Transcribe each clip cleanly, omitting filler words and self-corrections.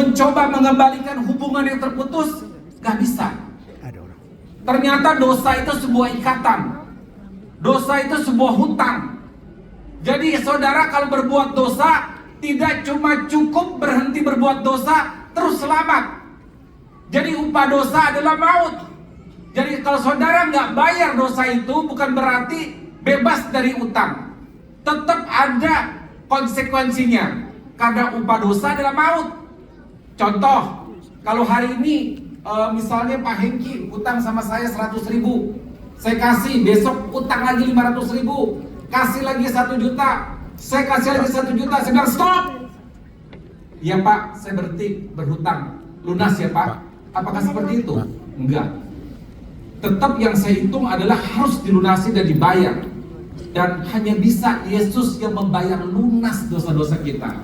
mencoba mengembalikan hubungan yang terputus, gak bisa. Ternyata dosa itu sebuah ikatan. Dosa itu sebuah hutang. Jadi saudara kalau berbuat dosa, tidak cuma cukup berhenti berbuat dosa terus selamat. Jadi upah dosa adalah maut. Jadi kalau saudara nggak bayar dosa itu, bukan berarti bebas dari utang. Tetap ada konsekuensinya, karena upah dosa adalah maut. Contoh, kalau hari ini misalnya Pak Hengki utang sama saya 100.000, saya kasih, besok utang lagi 500.000, kasih lagi 1 juta, saya kasih lagi 1 juta, saya bilang stop. Ya Pak, saya berhenti berhutang, lunas ya Pak. Apakah seperti itu? Enggak. Tetap yang saya hitung adalah harus dilunasi dan dibayar. Dan hanya bisa Yesus yang membayar lunas dosa-dosa kita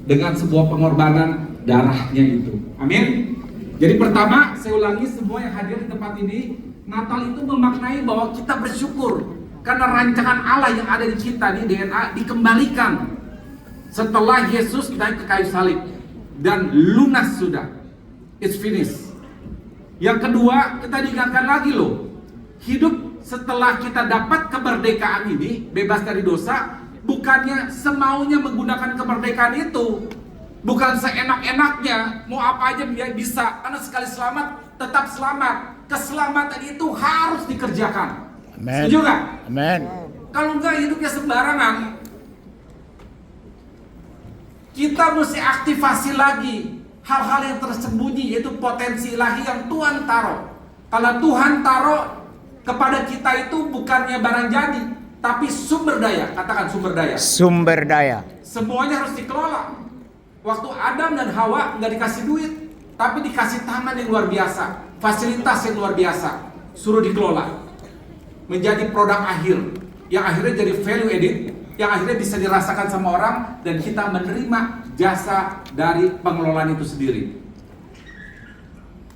dengan sebuah pengorbanan darahnya itu. Amin. Jadi pertama, saya ulangi semua yang hadir di tempat ini, Natal itu memaknai bahwa kita bersyukur karena rancangan Allah yang ada di kita nih, DNA dikembalikan setelah Yesus naik ke kayu salib dan lunas sudah. It's finished. Yang kedua, kita diingatkan lagi loh, hidup setelah kita dapat kemerdekaan ini, bebas dari dosa, bukannya semaunya menggunakan kemerdekaan itu, bukan seenak-enaknya, mau apa aja dia bisa, karena sekali selamat, tetap selamat. Keselamatan itu harus dikerjakan. Amen. Setuju gak? Amen. Kalau enggak hidupnya sembarangan, kita mesti aktivasi lagi hal-hal yang tersembunyi, yaitu potensi ilahi yang Tuhan taruh. Kalau Tuhan taruh kepada kita itu bukannya barang jadi, tapi sumber daya. Katakan sumber daya. Sumber daya. Semuanya harus dikelola. Waktu Adam dan Hawa nggak dikasih duit, tapi dikasih taman yang luar biasa, fasilitas yang luar biasa, suruh dikelola menjadi produk akhir, yang akhirnya jadi value added, yang akhirnya bisa dirasakan sama orang, dan kita menerima jasa dari pengelolaan itu sendiri.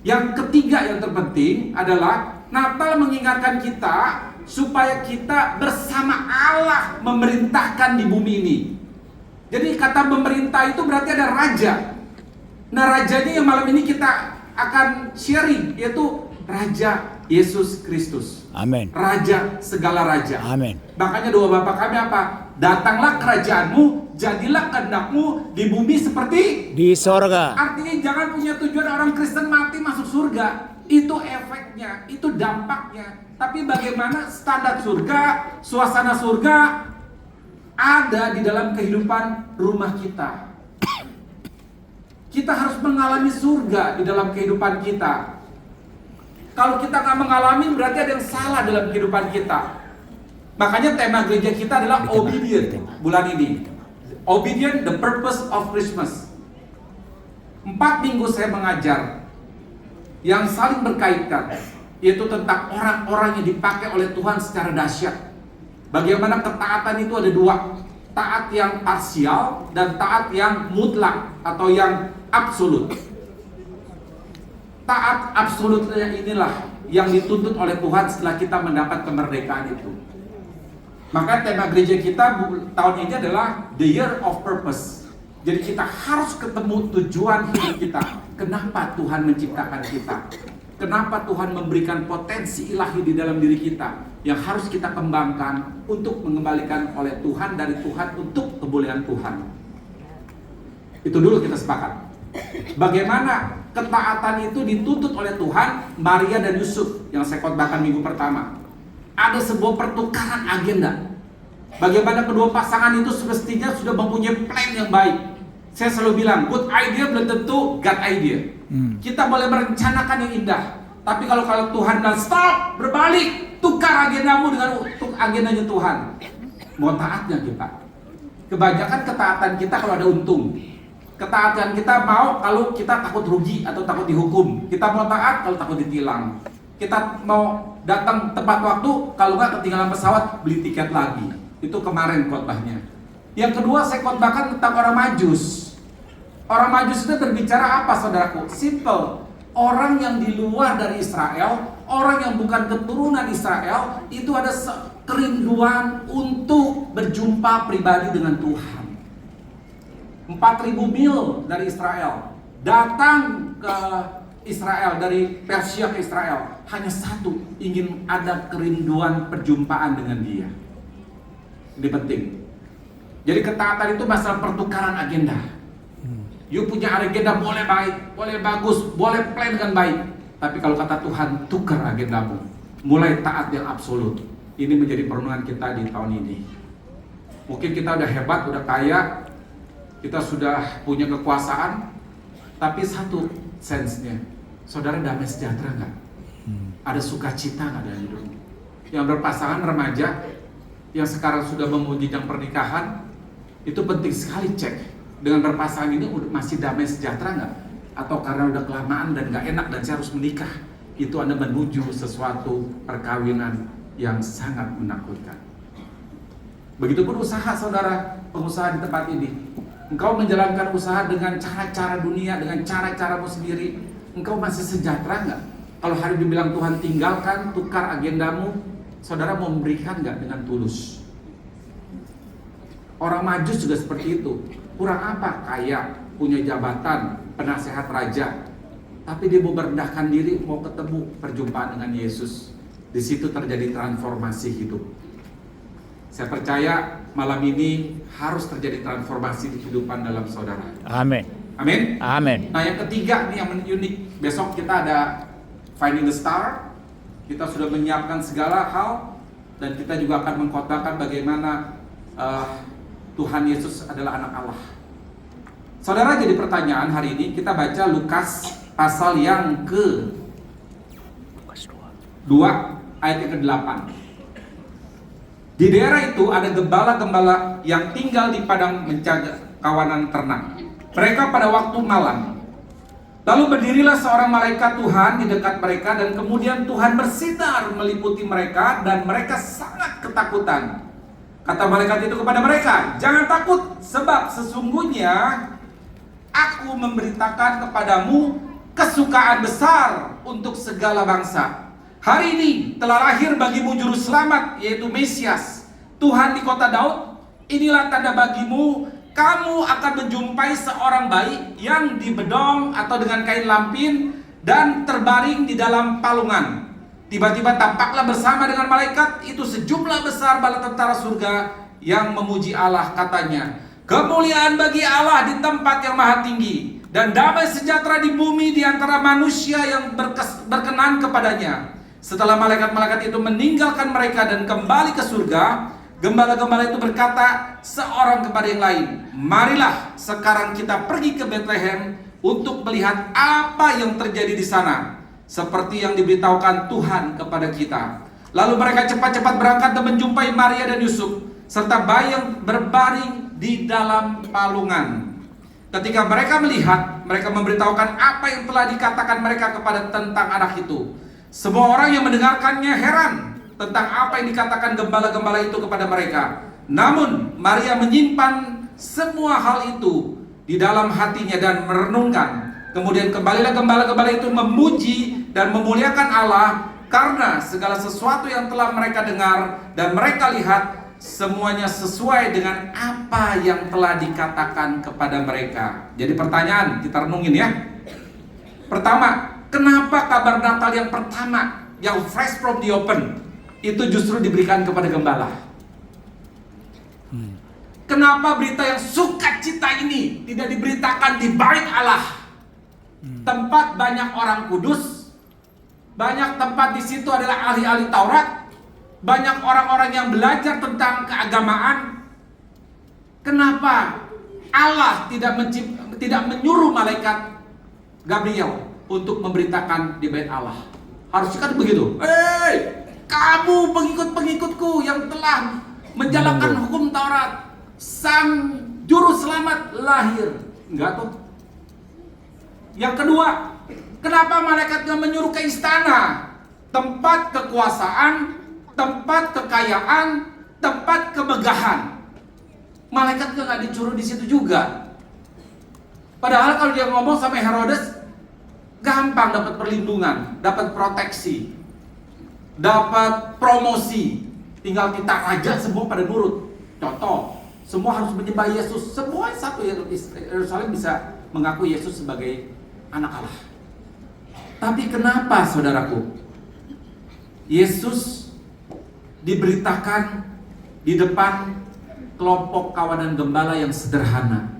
Yang ketiga yang terpenting adalah Natal mengingatkan kita supaya kita bersama Allah memerintahkan di bumi ini. Jadi kata pemerintah itu berarti ada raja. Nah rajanya yang malam ini kita akan sharing, yaitu Raja Yesus Kristus. Amin. Raja segala raja. Amin. Makanya doa Bapa kami apa? Datanglah kerajaanmu, jadilah kehendakmu di bumi seperti di sorga. Artinya jangan punya tujuan orang Kristen mati masuk surga. Itu efeknya, itu dampaknya. Tapi bagaimana standar surga, suasana surga ada di dalam kehidupan rumah kita. Kita harus mengalami surga di dalam kehidupan kita. Kalau kita nggak mengalami, berarti ada yang salah dalam kehidupan kita. Makanya tema gereja kita adalah obedient bulan ini. Obedient, the purpose of Christmas. 4 minggu saya mengajar yang saling berkaitan, yaitu tentang orang-orang yang dipakai oleh Tuhan secara dahsyat. Bagaimana ketaatan itu ada 2, taat yang parsial dan taat yang mutlak atau yang absolut. Taat absolutnya inilah yang dituntut oleh Tuhan setelah kita mendapat kemerdekaan itu. Maka tema gereja kita tahun ini adalah The Year of Purpose. Jadi kita harus ketemu tujuan hidup kita. Kenapa Tuhan menciptakan kita? Kenapa Tuhan memberikan potensi ilahi di dalam diri kita yang harus kita kembangkan untuk mengembalikan oleh Tuhan, dari Tuhan untuk kemuliaan Tuhan. Itu dulu kita sepakat. Bagaimana ketaatan itu dituntut oleh Tuhan, Maria dan Yusuf yang saya khotbahkan minggu pertama. Ada sebuah pertukaran agenda. Bagaimana kedua pasangan itu semestinya sudah mempunyai plan yang baik. Saya selalu bilang, good idea belum tentu God idea. Kita boleh merencanakan yang indah, tapi kalau Tuhan bilang stop, berbalik, tukar agendamu dengan agendanya Tuhan, mau taatnya kita. Kebanyakan ketaatan kita kalau ada untung. Ketaatan kita mau kalau kita takut rugi atau takut dihukum. Kita mau taat kalau takut ditilang. Kita mau datang tepat waktu, kalau nggak ketinggalan pesawat, beli tiket lagi. Itu kemarin khotbahnya. Yang kedua saya khotbahkan tentang orang Majus. Orang Majus itu berbicara apa saudaraku? Simple. Orang yang di luar dari Israel, orang yang bukan keturunan Israel, itu ada kerinduan untuk berjumpa pribadi dengan Tuhan. 4.000 mil dari Israel. datang ke Israel, dari Persia ke Israel, hanya satu, ingin ada kerinduan perjumpaan dengan dia. Ini penting. Jadi ketaatan itu masalah pertukaran agenda. You punya agenda boleh baik, boleh bagus, boleh plan dengan baik, tapi kalau kata Tuhan, tukar agendamu, mulai taat yang absolut. Ini menjadi perenungan kita di tahun ini. Mungkin kita udah hebat, udah kaya, kita sudah punya kekuasaan, tapi satu sense-nya, saudara damai sejahtera nggak? Ada sukacita nggak dalam hidup? Yang berpasangan remaja, yang sekarang sudah memuji jenjang pernikahan, itu penting sekali cek. Dengan berpasangan ini masih damai sejahtera nggak? Atau karena udah kelamaan dan nggak enak dan saya harus menikah? Itu Anda menuju sesuatu perkawinan yang sangat menakutkan. Begitupun usaha saudara, pengusaha di tempat ini. Engkau menjalankan usaha dengan cara-cara dunia, dengan cara-caramu sendiri. Engkau masih sejahtera nggak? Kalau hari dibilang Tuhan tinggalkan, tukar agendamu, saudara mau memberikan nggak dengan tulus? Orang Majus juga seperti itu. Kurang apa? Kaya, punya jabatan, penasehat raja, tapi dia mau merendahkan diri, mau ketemu perjumpaan dengan Yesus. Di situ terjadi transformasi hidup. Saya percaya malam ini harus terjadi transformasi di kehidupan dalam saudara. Amin. Amin. Amin. Nah, yang ketiga nih yang unik. Besok kita ada Finding the Star. Kita sudah menyiapkan segala hal dan kita juga akan mengkotakan bagaimana Tuhan Yesus adalah anak Allah. Saudara, jadi pertanyaan hari ini kita baca Lukas pasal yang ke-2 ayat yang ke-8. Di daerah itu ada gembala-gembala yang tinggal di padang menjaga kawanan ternak. Mereka pada waktu malam. Lalu berdirilah seorang malaikat Tuhan di dekat mereka dan kemudian Tuhan bersinar meliputi mereka dan mereka sangat ketakutan. Kata malaikat itu kepada mereka, "Jangan takut, sebab sesungguhnya aku memberitakan kepadamu kesukaan besar untuk segala bangsa. Hari ini telah lahir bagimu juru selamat, yaitu Mesias, Tuhan di kota Daud. Inilah tanda bagimu, kamu akan menjumpai seorang bayi yang dibedong atau dengan kain lampin dan terbaring di dalam palungan." Tiba-tiba tampaklah bersama dengan malaikat itu sejumlah besar bala tentara surga yang memuji Allah, katanya, "Kemuliaan bagi Allah di tempat yang maha tinggi, dan damai sejahtera di bumi di antara manusia yang berkenan kepadanya." Setelah malaikat-malaikat itu meninggalkan mereka dan kembali ke surga, gembala-gembala itu berkata seorang kepada yang lain, "Marilah sekarang kita pergi ke Bethlehem untuk melihat apa yang terjadi di sana, seperti yang diberitahukan Tuhan kepada kita." Lalu mereka cepat-cepat berangkat dan menjumpai Maria dan Yusuf serta bayi yang berbaring di dalam palungan. Ketika mereka melihat, mereka memberitahukan apa yang telah dikatakan mereka kepada tentang anak itu. Semua orang yang mendengarkannya heran tentang apa yang dikatakan gembala-gembala itu kepada mereka. Namun Maria menyimpan semua hal itu di dalam hatinya dan merenungkan. Kemudian kembalilah gembala-gembala itu memuji dan memuliakan Allah karena segala sesuatu yang telah mereka dengar dan mereka lihat, semuanya sesuai dengan apa yang telah dikatakan kepada mereka. Jadi pertanyaan kita renungin ya. Pertama, kenapa kabar Natal yang pertama, yang fresh from the open, itu justru diberikan kepada gembala? Kenapa berita yang sukacita ini tidak diberitakan di bait Allah? Tempat banyak orang kudus, banyak tempat di situ adalah ahli-ahli Taurat, banyak orang-orang yang belajar tentang keagamaan. Kenapa Allah tidak menyuruh malaikat Gabriel untuk memberitakan di bait Allah? Harusnya kan begitu. Hei, kamu pengikut-pengikutku yang telah menjalankan hukum Taurat, sang juru selamat lahir. Enggak tuh. Yang kedua, kenapa malaikat gak menyuruh ke istana, tempat kekuasaan, tempat kekayaan, tempat kemegahan? Malaikat gak disuruh di situ juga. Padahal kalau dia ngomong sama Herodes, gampang dapat perlindungan, dapat proteksi, dapat promosi. Tinggal kita aja semua pada nurut. Contoh, semua harus menyembah Yesus. Semua satu Yerusalem bisa mengaku Yesus sebagai anak Allah. Tapi kenapa saudaraku Yesus diberitakan di depan kelompok kawanan gembala yang sederhana?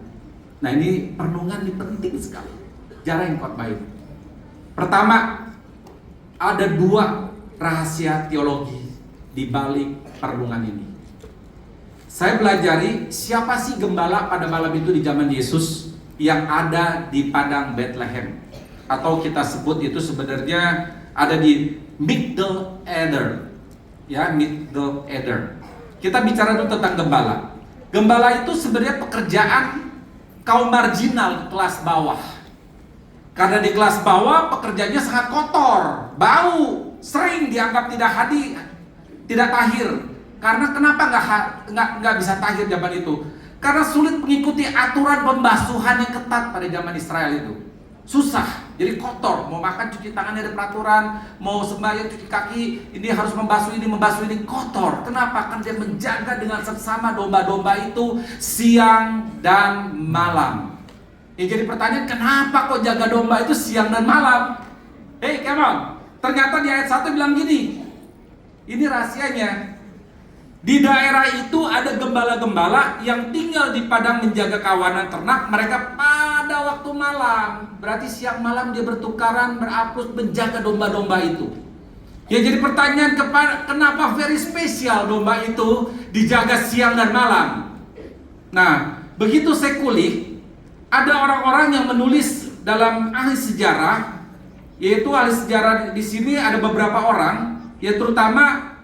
Nah, ini perenungan ini penting sekali. Jarang khotbah ini. Pertama, ada dua rahasia teologi di balik perenungan ini. Saya pelajari siapa sih gembala pada malam itu di zaman Yesus yang ada di padang Bethlehem, atau kita sebut itu sebenarnya ada di Migdal Eder, ya, Migdal Eder. Kita bicara dulu tentang gembala. Gembala itu sebenarnya pekerjaan kaum marginal, kelas bawah. Karena di kelas bawah pekerjaannya sangat kotor, bau, sering dianggap tidak tahir. Karena kenapa nggak bisa tahir zaman itu? Karena sulit mengikuti aturan pembasuhan yang ketat pada zaman Israel itu. Susah, jadi kotor. Mau makan cuci tangan ada peraturan, mau sembahyang cuci kaki, ini harus membasuh ini kotor. Kenapa? Karena dia menjaga dengan seksama domba-domba itu siang dan malam. Jadi pertanyaan, kenapa kok jaga domba itu siang dan malam? Come on. Ternyata di ayat 1 bilang gini. Ini rahasianya. Di daerah itu ada gembala-gembala yang tinggal di padang menjaga kawanan ternak mereka pada waktu malam. Berarti siang malam dia bertukaran, berapus menjaga domba-domba itu. Ya, jadi pertanyaan, kenapa very spesial domba itu dijaga siang dan malam? Nah, begitu saya kulik, ada orang-orang yang menulis dalam ahli sejarah, yaitu ahli sejarah di sini ada beberapa orang, ya terutama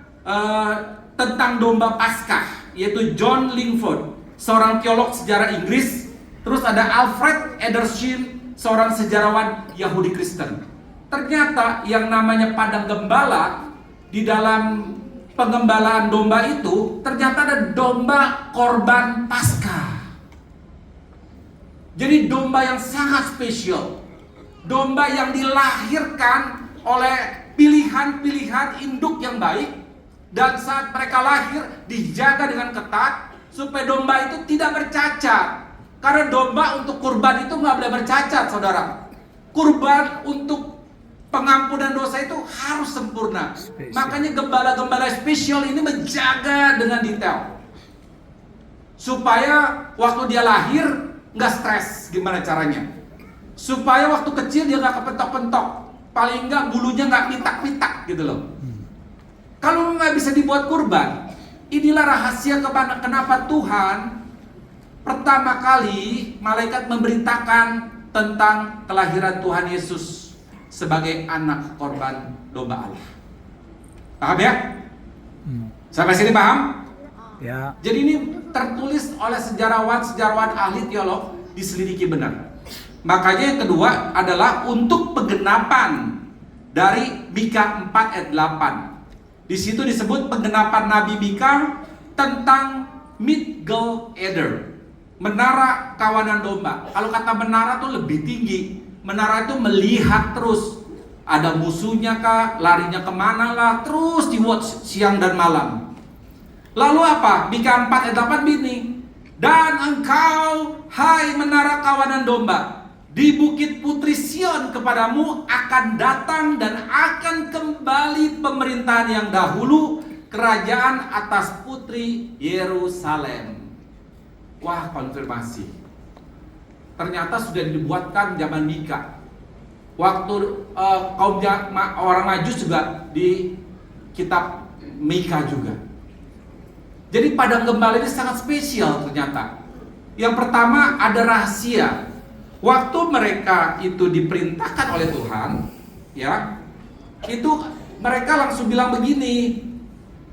tentang domba Paskah, yaitu John Lingford, seorang teolog sejarah Inggris. Terus ada Alfred Edersheim, seorang sejarawan Yahudi Kristen. Ternyata yang namanya padang gembala, di dalam pengembalaan domba itu ternyata ada domba korban Paskah. Jadi domba yang sangat spesial, domba yang dilahirkan oleh pilihan-pilihan induk yang baik. Dan saat mereka lahir dijaga dengan ketat supaya domba itu tidak bercacat. Karena domba untuk kurban itu nggak boleh bercacat, saudara. Kurban untuk pengampunan dosa itu harus sempurna. Makanya gembala-gembala spesial ini menjaga dengan detail supaya waktu dia lahir nggak stres. Gimana caranya? Supaya waktu kecil dia nggak kepentok-pentok, paling nggak bulunya nggak pitak-pitak gitu loh. Kalau nggak bisa dibuat kurban, inilah rahasia kenapa Tuhan pertama kali malaikat memberitakan tentang kelahiran Tuhan Yesus sebagai anak korban domba Allah. Paham ya? Sampai sini paham? Ya. Jadi ini tertulis oleh sejarawan ahli teolog, diselidiki benar. Makanya yang kedua adalah untuk penggenapan dari Mika 4 ayat 8. Di situ disebut penggenapan Nabi Mika tentang Migdal Eder, menara kawanan domba. Kalau kata menara tuh lebih tinggi. Menara itu melihat terus, ada musuhnya kah, larinya kemana lah, terus di watch siang dan malam. Lalu apa? Mika 4 ayat 8 begini. Dan engkau, hai menara kawanan domba, di Bukit Putri Sion kepadamu akan datang dan akan kembali pemerintahan yang dahulu, kerajaan atas putri Yerusalem. Wah, konfirmasi. Ternyata sudah dibuatkan zaman Mika. Waktu kaum orang Majus juga di kitab Mika juga. Jadi padang gembala ini sangat spesial ternyata. Yang pertama ada rahasia. Waktu mereka itu diperintahkan oleh Tuhan, ya, itu mereka langsung bilang begini,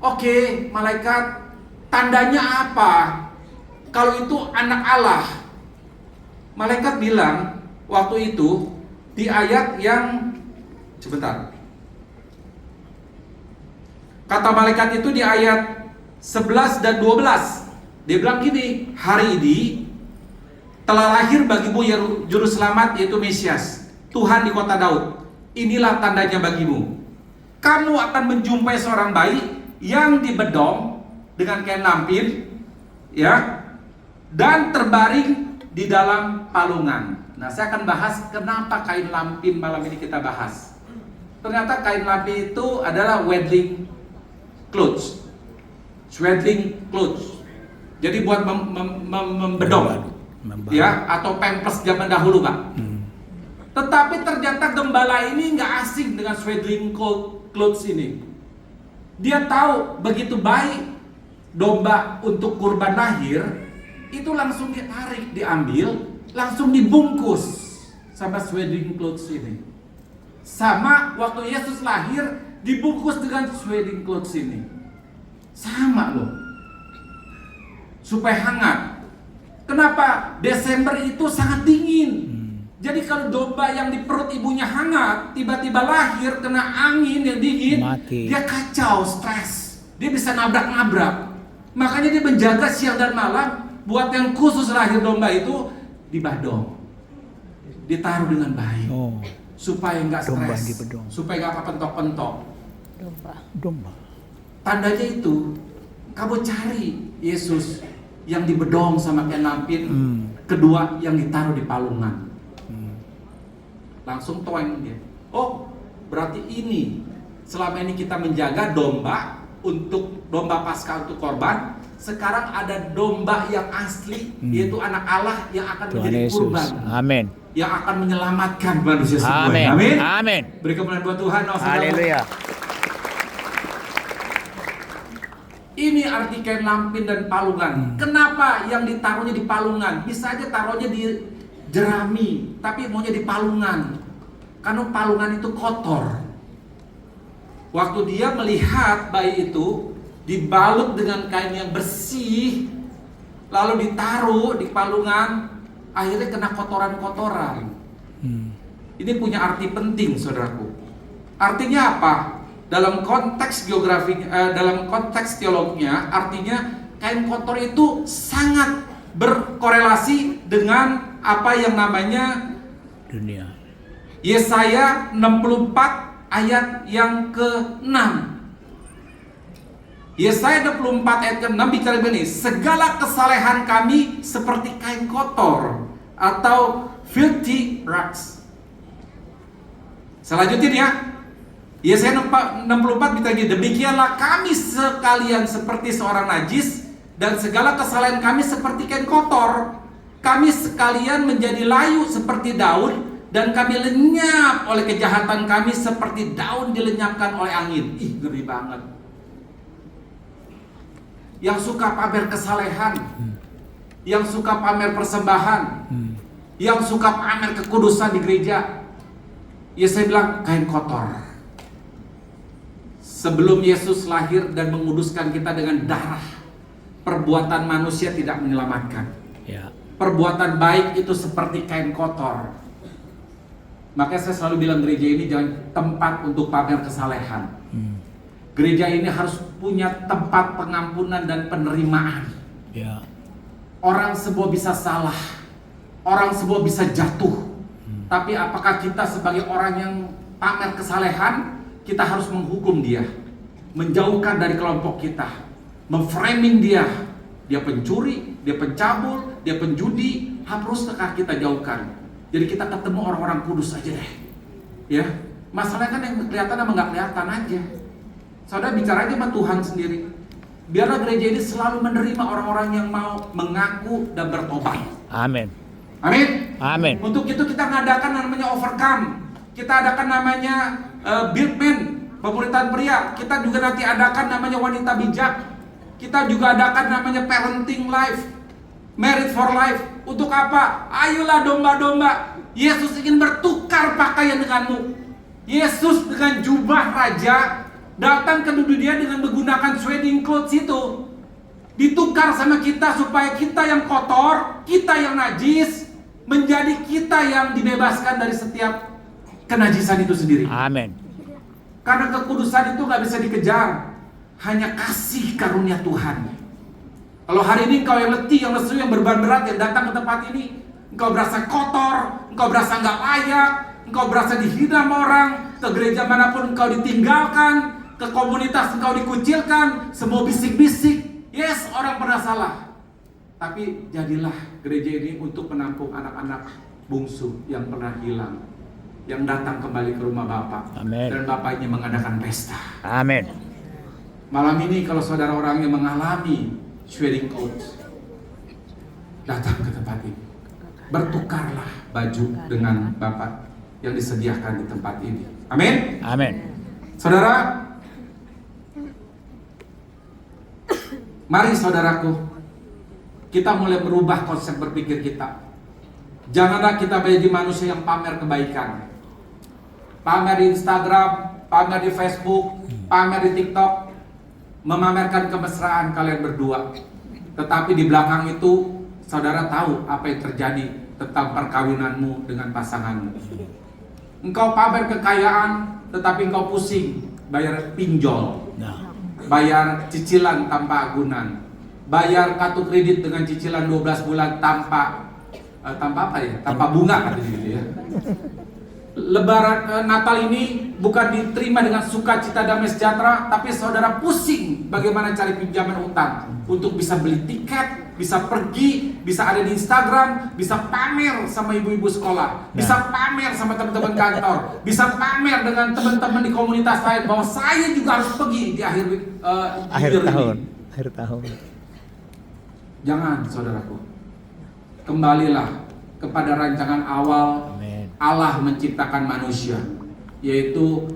oke, malaikat, tandanya apa? Kalau itu anak Allah. Malaikat bilang waktu itu di ayat yang sebentar. Kata malaikat itu di ayat 11 dan 12. Dia bilang gini, hari ini telah lahir bagimu juru selamat, yaitu Mesias, Tuhan di kota Daud. Inilah tandanya bagimu. Kamu akan menjumpai seorang bayi yang dibedong dengan kain lampin, ya, dan terbaring di dalam palungan. Nah, saya akan bahas kenapa kain lampin malam ini kita bahas. Ternyata kain lampin itu adalah wedding clothes. Swaddling clothes. Jadi buat membedong, ya, atau pampers zaman dahulu, Pak. Tetapi ternyata gembala ini nggak asing dengan swaddling clothes ini. Dia tahu begitu baik domba untuk kurban lahir itu langsung ditarik, diambil, langsung dibungkus sama swaddling clothes ini. Sama waktu Yesus lahir dibungkus dengan swaddling clothes ini. Sama loh. Supaya hangat. Kenapa? Desember itu sangat dingin. Jadi kalau domba yang di perut ibunya hangat, tiba-tiba lahir kena angin yang dingin, mati. Dia kacau, stres. Dia bisa nabrak-nabrak. Makanya dia menjaga siang dan malam. Buat yang khusus lahir domba itu dibadong, ditaruh dengan baik, supaya nggak stres, supaya nggak kepentok-pentok. Domba. Tandanya itu, kamu cari Yesus yang dibedong sama kain lampin, kedua yang ditaruh di palungan. Langsung toeng dia. Oh, berarti ini selama ini kita menjaga domba untuk domba Paskah untuk korban. Sekarang ada domba yang asli, yaitu anak Allah yang akan Tuhan menjadi Yesus. kurban. Amin. Yang akan menyelamatkan manusia semua. Amin. Amin. Amin. Beri kemuliaan buat Tuhan. Haleluya. Ini arti kain lampin dan palungan. Kenapa yang ditaruhnya di palungan? Bisa aja taruhnya di jerami, tapi maunya di palungan. Karena palungan itu kotor. Waktu dia melihat bayi itu dibalut dengan kain yang bersih, lalu ditaruh di palungan, akhirnya kena kotoran-kotoran. Ini punya arti penting, saudaraku. Artinya apa? Dalam konteks geografi, dalam konteks teologinya, artinya kain kotor itu sangat berkorelasi dengan apa yang namanya dunia. Yesaya 64 ayat yang ke-6. Yesaya 24 ayat ke-6 bicara begini, segala kesalehan kami seperti kain kotor atau filthy rags. Saya lanjutin ya. Yesaya 64 bicara begini, demikianlah kami sekalian seperti seorang najis dan segala kesalehan kami seperti kain kotor. Kami sekalian menjadi layu seperti daun dan kami lenyap oleh kejahatan kami seperti daun dilenyapkan oleh angin. Ih, ngeri banget. Yang suka pamer kesalehan, yang suka pamer persembahan, yang suka pamer kekudusan di gereja, ya saya bilang kain kotor. Sebelum Yesus lahir dan menguduskan kita dengan darah, perbuatan manusia tidak menyelamatkan. Ya. Perbuatan baik itu seperti kain kotor. Makanya saya selalu bilang gereja ini jangan tempat untuk pamer kesalehan. Gereja ini harus punya tempat pengampunan dan penerimaan. Ya. Orang semua bisa salah, orang semua bisa jatuh. Tapi apakah kita sebagai orang yang pamer kesalehan, kita harus menghukum dia, menjauhkan dari kelompok kita, memframing dia pencuri, dia pencabul, dia penjudi, haruskah kita jauhkan? Jadi kita ketemu orang-orang kudus aja deh, ya. Masalahnya kan yang kelihatan sama nggak kelihatan aja. Saudara bicara aja sama Tuhan sendiri. Biarlah gereja ini selalu menerima orang-orang yang mau mengaku dan bertobat. Amin. Amin. Amin. Untuk itu kita ngadakan namanya overcome. Kita adakan namanya buildman, pemuritan pria. Kita juga nanti adakan namanya wanita bijak. Kita juga adakan namanya parenting life, married for life. Untuk apa? Ayolah domba-domba. Yesus ingin bertukar pakaian denganmu. Yesus dengan jubah raja datang ke dunia dengan menggunakan swaddling clothes itu. Ditukar sama kita supaya kita yang kotor, kita yang najis, menjadi kita yang dibebaskan dari setiap kenajisan itu sendiri. Amin. Karena kekudusan itu gak bisa dikejar, hanya kasih karunia Tuhan. Kalau hari ini engkau yang letih, yang lesu, yang beban berat, yang datang ke tempat ini, engkau berasa kotor, engkau berasa gak layak, engkau berasa dihina sama orang, ke gereja manapun engkau ditinggalkan, ke komunitas engkau dikucilkan, semua bisik-bisik. Yes, orang pernah salah. Tapi jadilah gereja ini untuk menampung anak-anak bungsu yang pernah hilang, yang datang kembali ke rumah Bapak. Amin. Dan Bapak ingin mengadakan pesta. Amin. Malam ini kalau saudara orang yang mengalami swearing out, datang ke tempat ini. Bertukarlah baju dengan Bapak yang disediakan di tempat ini. Amin. Amin. Saudara, mari saudaraku, kita mulai merubah konsep berpikir kita. Janganlah kita menjadi manusia yang pamer kebaikan. Pamer di Instagram, pamer di Facebook, pamer di TikTok, memamerkan kemesraan kalian berdua. Tetapi di belakang itu, saudara tahu apa yang terjadi tentang perkawinanmu dengan pasanganmu. Engkau pamer kekayaan, tetapi engkau pusing bayar pinjol, bayar cicilan tanpa agunan, bayar kartu kredit dengan cicilan 12 bulan tanpa apa ya? Tanpa bunga katanya gitu ya. Lebaran Natal ini bukan diterima dengan sukacita damai sejahtera, tapi saudara pusing bagaimana cari pinjaman utang untuk bisa beli tiket, bisa pergi, bisa ada di Instagram, bisa pamer sama ibu-ibu sekolah, bisa pamer sama teman-teman kantor, bisa pamer dengan teman-teman di komunitas lain bahwa saya juga harus pergi di akhir tahun. Jangan, saudaraku. Kembalilah kepada rancangan awal. Amin. Allah menciptakan manusia, yaitu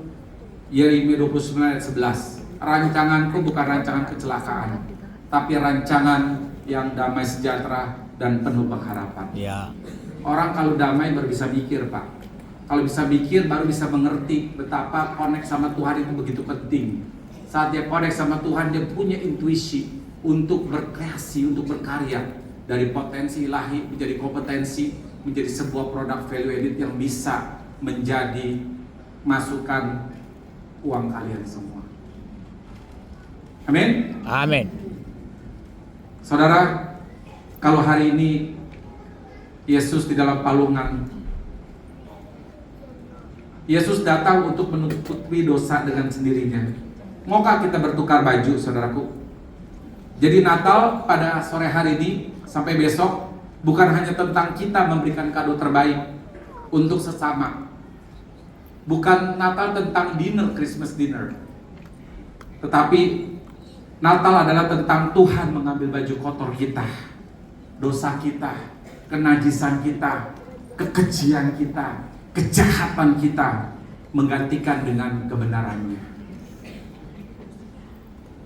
Yeremia 29 ayat 11. Rancanganku bukan rancangan kecelakaan, tapi rancangan yang damai sejahtera dan penuh pengharapan. Ya. Orang kalau damai baru bisa mikir, Pak. Kalau bisa mikir baru bisa mengerti betapa connect sama Tuhan itu begitu penting. Saat dia connect sama Tuhan, dia punya intuisi untuk berkreasi, untuk berkarya. Dari potensi ilahi menjadi kompetensi, menjadi sebuah produk value added yang bisa menjadi masukan uang kalian semua. Amin. Amin. Saudara, kalau hari ini Yesus di dalam palungan, Yesus datang untuk menutupi dosa dengan sendirinya. Maukah kita bertukar baju, saudaraku? Jadi Natal pada sore hari ini sampai besok bukan hanya tentang kita memberikan kado terbaik untuk sesama. Bukan Natal tentang dinner, Christmas dinner. Tetapi Natal adalah tentang Tuhan mengambil baju kotor kita, dosa kita, kenajisan kita, kekejian kita, kejahatan kita, menggantikan dengan kebenarannya.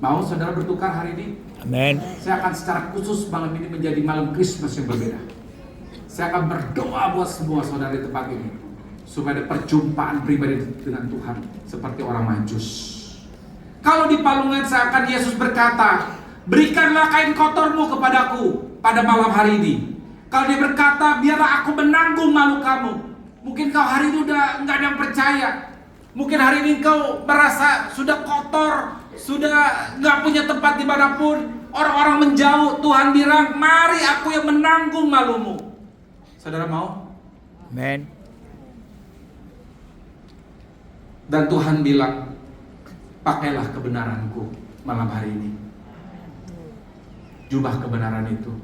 Mau saudara bertukar hari ini? Amin. Saya akan secara khusus malam ini menjadi malam Christmas yang berbeda. Saya akan berdoa buat semua saudara di tempat ini, supaya ada perjumpaan pribadi dengan Tuhan seperti orang Majus. Kalau di palungan seakan Yesus berkata, berikanlah kain kotormu kepadaku pada malam hari ini. Kalau dia berkata, biarlah aku menanggung malu kamu. Mungkin kau hari ini udah nggak ada yang percaya. Mungkin hari ini kau merasa sudah kotor, sudah nggak punya tempat dimanapun. Orang-orang menjauh. Tuhan bilang, mari aku yang menanggung malumu. Saudara mau? Amin. Dan Tuhan bilang, pakailah kebenaranku malam hari ini. Jubah kebenaran itu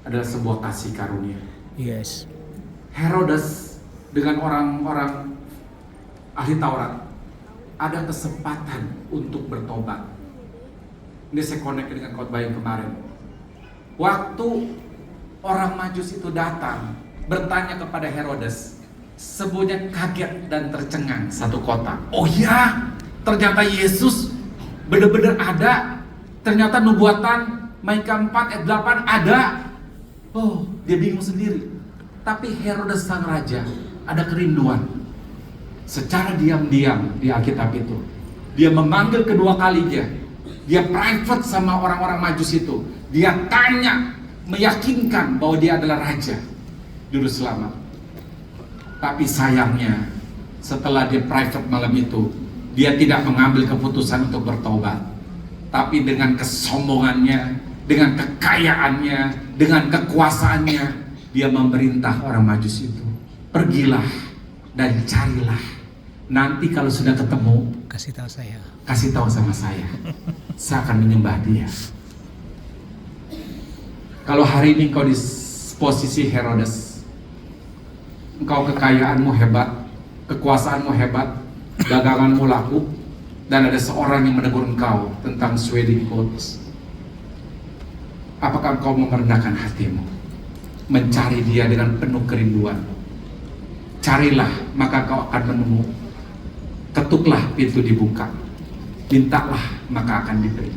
adalah sebuah kasih karunia. Yes. Herodes dengan orang-orang ahli Taurat ada kesempatan untuk bertobat. Ini saya connect dengan khotbah yang kemarin. Waktu orang Majus itu datang bertanya kepada Herodes, semuanya kaget dan tercengang satu kota. Oh ya, ternyata Yesus benar-benar ada. Ternyata nubuatan Maika 4 ayat 8 ada. Oh, dia bingung sendiri. Tapi Herodes sang raja ada kerinduan. Secara diam-diam di Alkitab itu, dia memanggil kedua kalinya. Dia private sama orang-orang Majus itu. Dia tanya, meyakinkan bahwa dia adalah raja juru selamat. Tapi sayangnya, setelah dia private malam itu, dia tidak mengambil keputusan untuk bertobat. Tapi dengan kesombongannya, dengan kekayaannya, dengan kekuasaannya, dia memerintah orang Majus itu, pergilah dan carilah. Nanti kalau sudah ketemu, Kasih tahu saya. kasih tahu sama saya. Saya akan menyembah dia. Kalau hari ini kau di posisi Herodes, engkau kekayaanmu hebat, kekuasaanmu hebat, daganganmu laku, dan ada seorang yang menegur engkau tentang wedding clothes. Apakah engkau merendahkan hatimu, mencari dia dengan penuh kerinduan? Carilah, maka kau akan menemu. Ketuklah, pintu dibuka. Mintalah, maka akan diberi.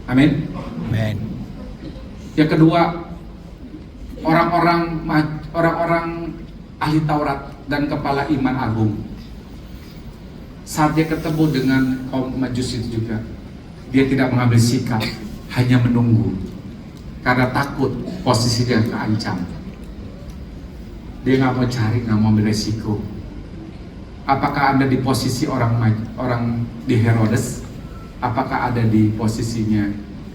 Amin. Amen. Yang kedua, orang-orang ahli Taurat dan kepala iman agung, saat dia ketemu dengan kaum Majusi itu juga, dia tidak mengambil sikap, hanya menunggu karena takut posisi dia terancam. Dia nggak mau cari, nggak mau ambil resiko. Apakah Anda di posisi orang di Herodes? Apakah ada di posisinya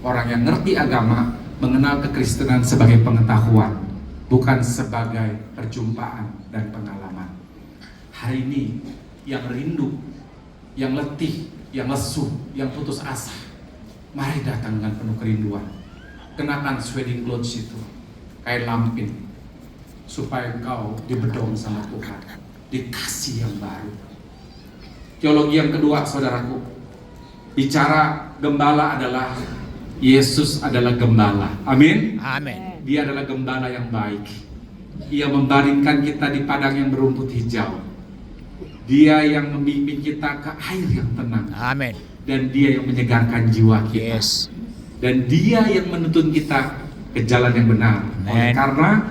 orang yang ngerti agama, mengenal kekristenan sebagai pengetahuan, bukan sebagai perjumpaan dan pengalaman? Hari ini yang rindu, yang letih, yang lesu, yang putus asa, mari datang dengan penuh kerinduan. Kenakan wedding clothes itu, kain lampin, supaya engkau dibedong sama Tuhan, dikasih yang baru. Teologi yang kedua, saudaraku, bicara gembala adalah Yesus adalah gembala. Amin. Amin. Dia adalah gembala yang baik. Ia membaringkan kita di padang yang berumput hijau. Dia yang membimbing kita ke air yang tenang. Amin. Dan dia yang menyegarkan jiwa kita. Yes. Dan dia yang menuntun kita ke jalan yang benar. Oleh karena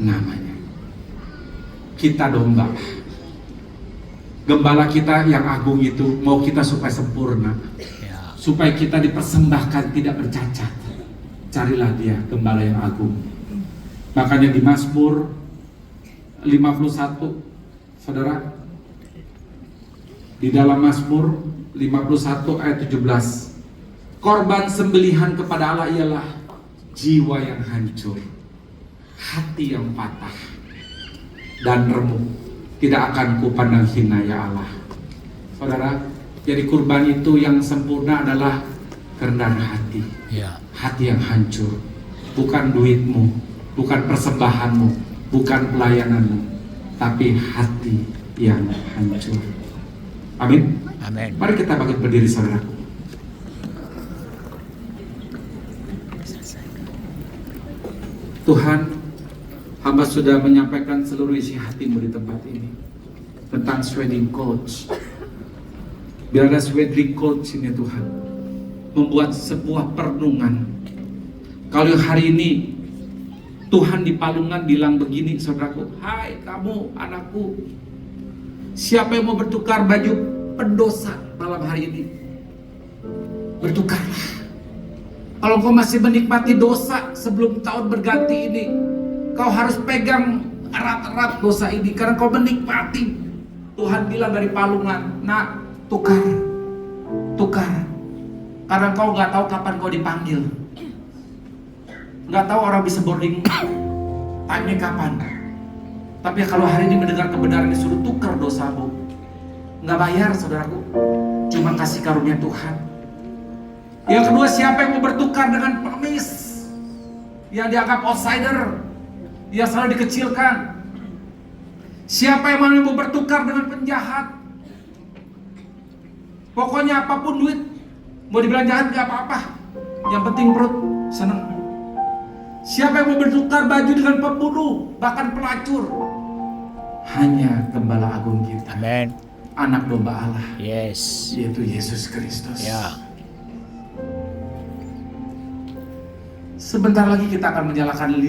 namanya. Kita domba. Gembala kita yang agung itu mau kita supaya sempurna. Ya. Supaya kita dipersembahkan tidak bercacat. Carilah dia, gembala yang agung. Makanya di Mazmur 51, saudara, di dalam Mazmur 51 ayat 17, korban sembelihan kepada Allah ialah jiwa yang hancur, hati yang patah dan remuk. Tidak akan kupandang hina ya Allah. Saudara, jadi kurban itu yang sempurna adalah kerendahan hati. Ya. Hati yang hancur. Bukan duitmu, bukan persembahanmu, bukan pelayananmu, tapi hati yang hancur. Amin. Amin. Mari kita bangkit berdiri, saudaraku. Tuhan, hamba sudah menyampaikan seluruh isi hatimu di tempat ini tentang wedding clothes. Biar ada wedding clothes ini, Tuhan, membuat sebuah perenungan. Kalau hari ini Tuhan di Palungan bilang begini, saudaraku, hai kamu anakku, siapa yang mau bertukar baju pendosa malam hari ini, bertukarlah. Kalau kau masih menikmati dosa sebelum tahun berganti ini, kau harus pegang erat-erat dosa ini karena kau menikmati. Tuhan bilang dari Palungan, nak, tukar. Karena kau nggak tahu kapan kau dipanggil, nggak tahu orang bisa boarding time-nya kapan. Tapi kalau hari ini mendengar kebenaran disuruh tukar dosamu, nggak bayar, saudaraku, cuma kasih karunia Tuhan. Yang kedua, siapa yang mau bertukar dengan pengemis yang dianggap outsider, yang selalu dikecilkan? Siapa yang mau bertukar dengan penjahat? Pokoknya apapun duit, mau dibelanjakan gak apa-apa, yang penting perut seneng. Siapa yang mau bertukar baju dengan pembunuh, bahkan pelacur? Hanya gembala agung kita, Amin. anak domba Allah, Yes. yaitu Yesus Kristus. Ya. Sebentar lagi kita akan menyalakan lilin